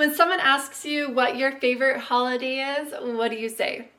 When someone asks you what your favorite holiday is, what do you say?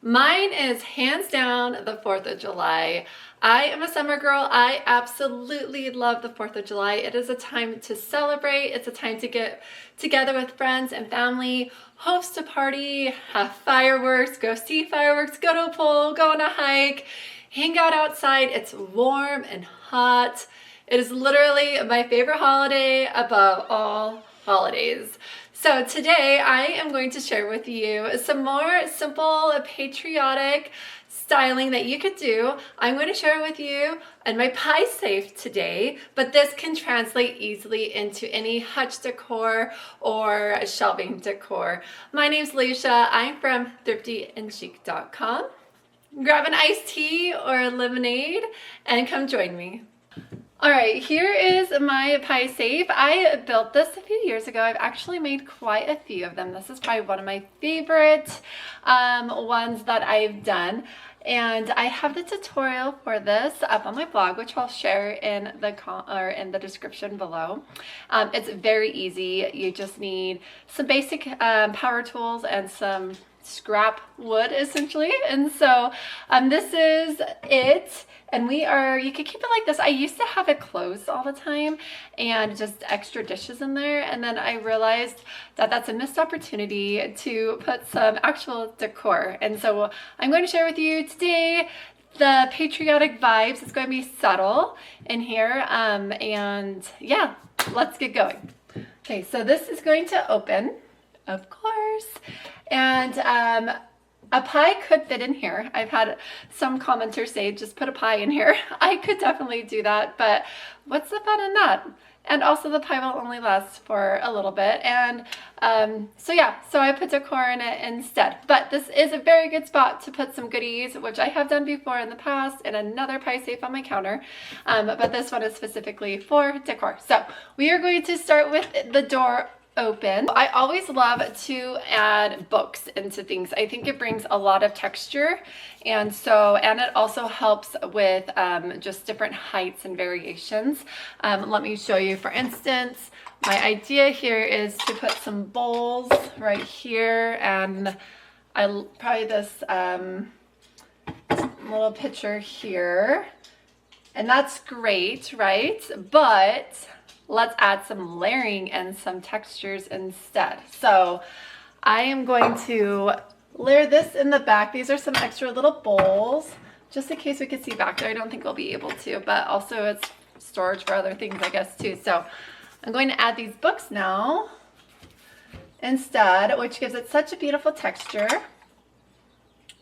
Mine is hands down the 4th of July. I am a summer girl. I absolutely love the 4th of July. It is a time to celebrate. It's a time to get together with friends and family, host a party, have fireworks, go see fireworks, go to a pool, go on a hike, hang out outside. It's warm and hot. It is literally my favorite holiday above all holidays. So today I am going to share with you some more simple patriotic styling that you could do. I'm going to share with you in my pie safe today, but this can translate easily into any hutch decor or shelving decor. My name's Leisha. I'm from thriftyandchic.com. Grab an iced tea or a lemonade and come join me. All right, here is my pie safe. I built this a few years ago. I've actually made quite a few of them. This is probably one of my favorite ones that I've done. And I have the tutorial for this up on my blog, which I'll share in the description below. It's very easy. You just need some basic power tools and some scrap wood essentially. And so this is it. And you can keep it like this. I used to have it closed all the time and just extra dishes in there. And then I realized that that's a missed opportunity to put some actual decor. And so I'm going to share with you today the patriotic vibes. It's going to be subtle in here. And yeah, let's get going. Okay, so this is going to open, of course. And a pie could fit in here. I've had some commenters say, just put a pie in here. I could definitely do that, but what's the fun in that? And also the pie will only last for a little bit. And so I put decor in it instead. But this is a very good spot to put some goodies, which I have done before in the past, and another pie safe on my counter. But this one is specifically for decor. So we are going to start with the door open. I always love to add books into things. I think it brings a lot of texture, and it also helps with just different heights and variations. Let me show you. For instance, my idea here is to put some bowls right here, and probably this little picture here, and that's great, right? But let's add some layering and some textures instead. So I am going to layer this in the back. These are some extra little bowls, just in case we could see back there. I don't think we'll be able to, but also it's storage for other things, I guess, too. So I'm going to add these books now instead, which gives it such a beautiful texture.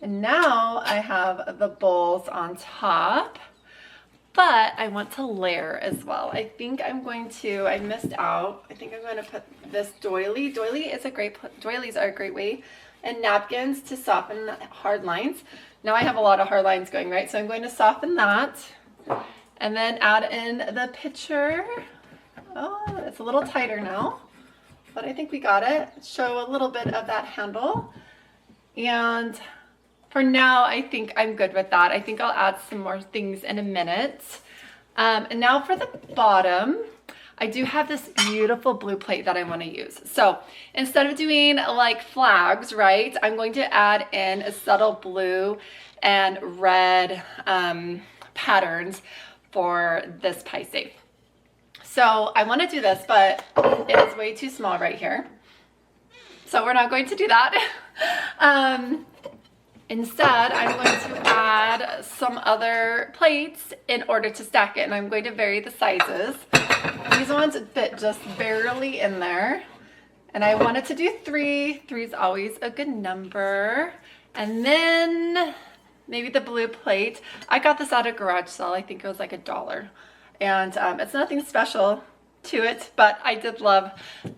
And now I have the bowls on top. But I want to layer as well. I think I missed out. I think I'm going to put this doily. Doilies are a great way. And napkins to soften hard lines. Now I have a lot of hard lines going, right? So I'm going to soften that. And then add in the picture. Oh, it's a little tighter now. But I think we got it. Show a little bit of that handle. And for now, I think I'm good with that. I think I'll add some more things in a minute. And now for the bottom, I do have this beautiful blue plate that I want to use. So instead of doing like flags, right, I'm going to add in a subtle blue and red patterns for this pie safe. So I want to do this, but it is way too small right here. So we're not going to do that. Instead, I'm going to add some other plates in order to stack it, and I'm going to vary the sizes. These ones fit just barely in there, and I wanted to do 3. 3 is always a good number. And then maybe the blue plate. I got this at a garage sale. I think it was like $1. And it's nothing special to it, but I did love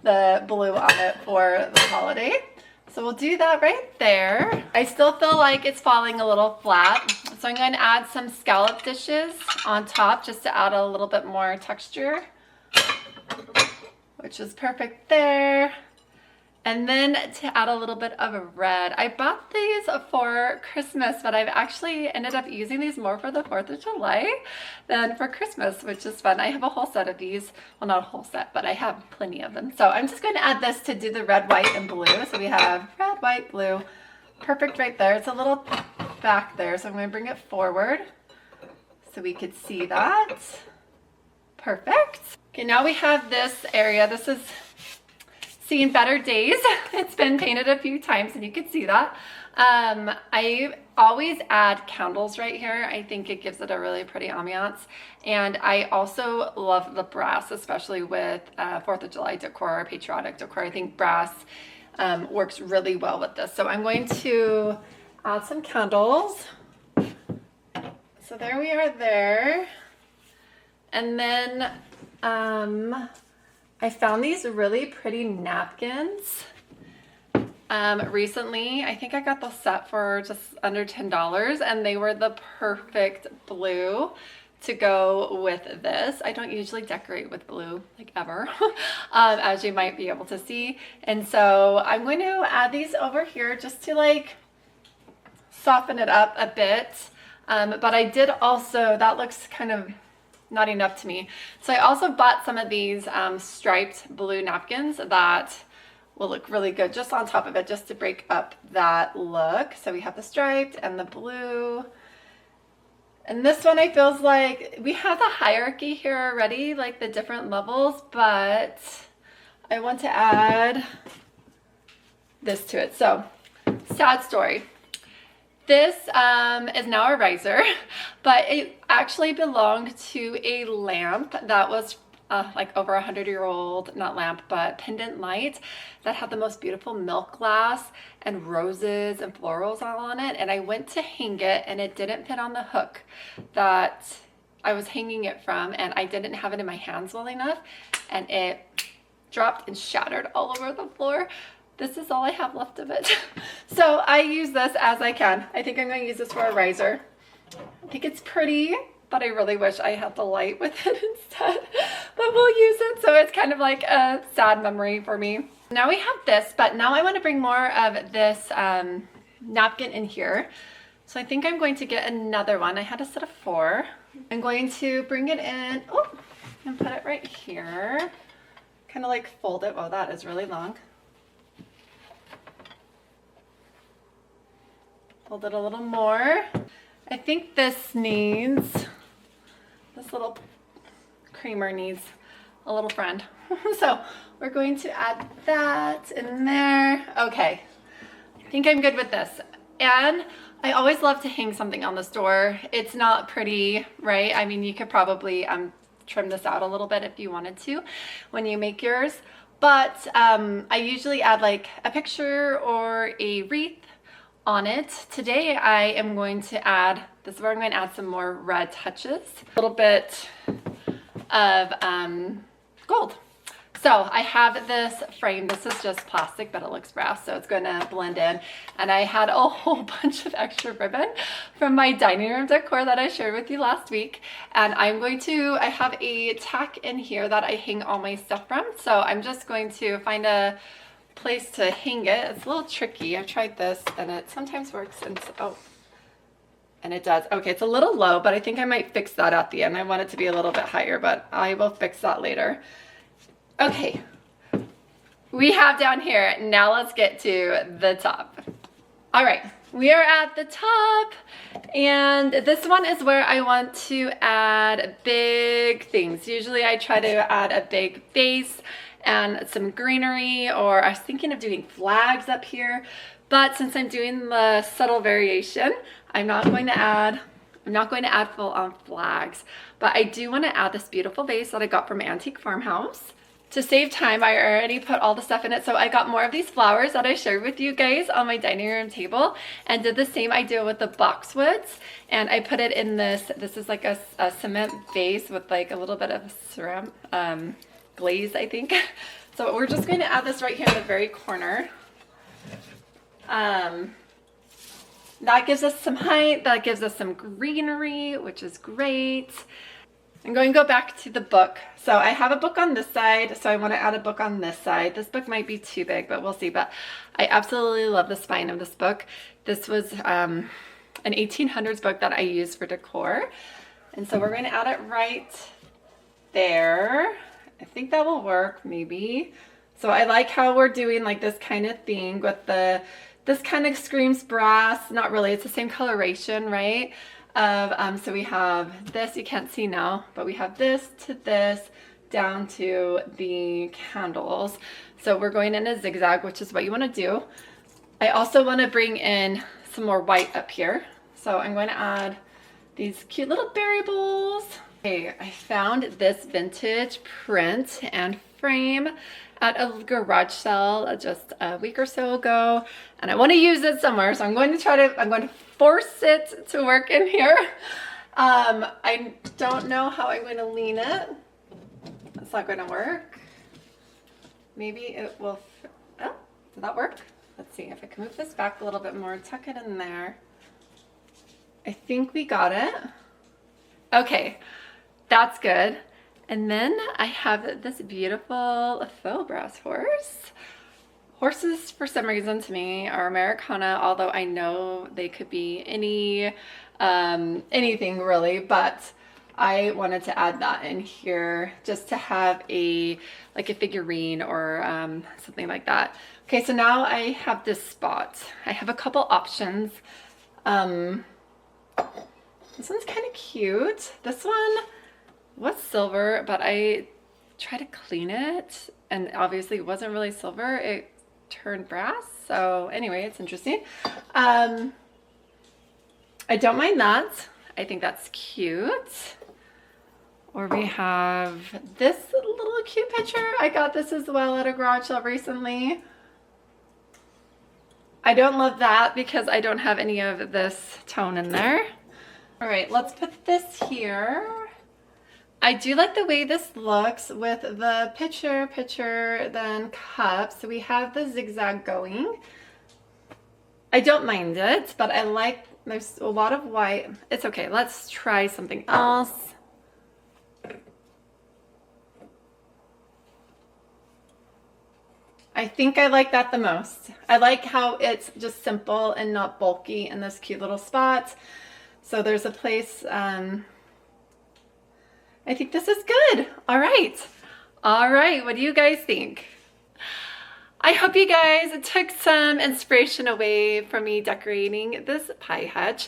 the blue on it for the holiday. So we'll do that right there. I still feel like it's falling a little flat. So I'm going to add some scallop dishes on top just to add a little bit more texture, which is perfect there. And then to add a little bit of a red, I bought these for Christmas, but I've actually ended up using these more for the 4th of July than for Christmas, which is fun. I have a whole set of these. Well, not a whole set, but I have plenty of them. So I'm just going to add this to do the red, white, and blue. So we have red, white, blue. Perfect right there. It's a little back there, so I'm going to bring it forward so we could see that. Perfect. Okay, now we have this area. This is seen better days. It's been painted a few times and you can see that. I always add candles right here. I think it gives it a really pretty ambiance. And I also love the brass, especially with 4th of July decor or patriotic decor. I think brass works really well with this. So I'm going to add some candles. So there we are there. And then I found these really pretty napkins recently. I think I got the set for just under $10 and they were the perfect blue to go with this. I don't usually decorate with blue, like ever, as you might be able to see. And so I'm going to add these over here just to like soften it up a bit. But I did also, that looks kind of not enough to me. So I also bought some of these striped blue napkins that will look really good just on top of it, just to break up that look. So we have the striped and the blue. And this one, I feels like we have the hierarchy here already, like the different levels, but I want to add this to it. So sad story. This is now a riser, but it actually belonged to a lamp that was like over 100-year-old, not lamp, but pendant light that had the most beautiful milk glass and roses and florals all on it. And I went to hang it and it didn't fit on the hook that I was hanging it from, and I didn't have it in my hands well enough, and it dropped and shattered all over the floor. This is all I have left of it. So I use this as I can. I think I'm going to use this for a riser. I think it's pretty, but I really wish I had the light with it instead. But we'll use it, so it's kind of like a sad memory for me. Now we have this, but now I want to bring more of this napkin in here. So I think I'm going to get another one. I had a set of 4. I'm going to bring it in, oh, and put it right here. Kind of like fold it. Oh, that is really long. Fold it a little more. I think this little creamer needs a little friend. So we're going to add that in there. Okay, I think I'm good with this. And I always love to hang something on this door. It's not pretty, right? I mean, you could probably trim this out a little bit if you wanted to when you make yours. But I usually add like a picture or a wreath on it. Today I am going to add, this is where I'm going to add some more red touches, a little bit of gold. So I have this frame. This is just plastic, but it looks brass, so it's going to blend in. And I had a whole bunch of extra ribbon from my dining room decor that I shared with you last week. And I have a tack in here that I hang all my stuff from. So I'm just going to find a place to hang it. It's a little tricky. I've tried this and it sometimes works, and it does. Okay, it's a little low, but I think I might fix that at the end. I want it to be a little bit higher, but I will fix that later. Okay, we have down here. Now let's get to the top. All right, we are at the top, and this one is where I want to add big things. Usually I try to add a big vase and some greenery, or I was thinking of doing flags up here, but since I'm doing the subtle variation, I'm not going to add full on flags, but I do want to add this beautiful vase that I got from Antique Farmhouse. To save time, I already put all the stuff in it, so I got more of these flowers that I shared with you guys on my dining room table, and did the same idea with the boxwoods, and I put it in this is like a cement vase with like a little bit of ceramic glaze, I think. So we're just going to add this right here in the very corner. That gives us some height, that gives us some greenery, which is great. I'm going to go back to the book. So I have a book on this side, so I want to add a book on this side. This book might be too big, but we'll see. But I absolutely love the spine of this book. This was an 1800s book that I used for decor. And so we're going to add it right there. I think that will work, maybe. So I like how we're doing like this kind of thing with this kind of screams brass. Not really, it's the same coloration, right? So we have this, you can't see now, but we have this to this down to the candles. So we're going in a zigzag, which is what you want to do. I also want to bring in some more white up here. So I'm going to add these cute little berry bowls. Okay, I found this vintage print and frame at a garage sale just a week or so ago, and I want to use it somewhere, so I'm going to force it to work in here. I don't know how I'm going to lean it. That's not going to work. Maybe it will. Oh, did that work? Let's see if I can move this back a little bit more, tuck it in there. I think we got it. Okay, that's good. And then I have this beautiful faux brass horse. Horses, for some reason, to me, are Americana, although I know they could be anything really, but I wanted to add that in here just to have like a figurine or something like that. Okay, so now I have this spot. I have a couple options. This one's kind of cute. This one was silver, but I tried to clean it and obviously it wasn't really silver. It turned brass. So anyway, it's interesting. I don't mind that. I think that's cute. Or we have this little cute picture. I got this as well at a garage sale recently. I don't love that because I don't have any of this tone in there. All right, let's put this here. I do like the way this looks with the pitcher, then cup. So we have the zigzag going. I don't mind it, but I like, there's a lot of white. It's okay, let's try something else. I think I like that the most. I like how it's just simple and not bulky in this cute little spot. So there's a place, I think this is good. All right. All right. What do you guys think? I hope you guys took some inspiration away from me decorating this pie hutch.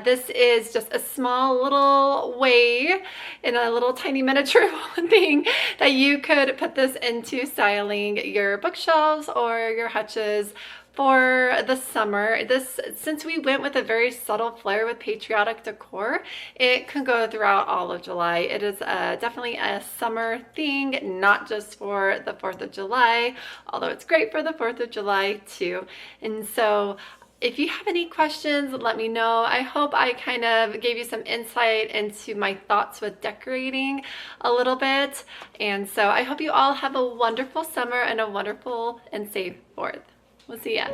This is just a small little way in a little tiny miniature thing that you could put this into styling your bookshelves or your hutches for the summer. Since we went with a very subtle flair with patriotic decor, it can go throughout all of July. It is definitely a summer thing, not just for the 4th of July, although it's great for the 4th of July too. And so if you have any questions, let me know. I hope I kind of gave you some insight into my thoughts with decorating a little bit. And so I hope you all have a wonderful summer and a wonderful and safe 4th. We'll see ya.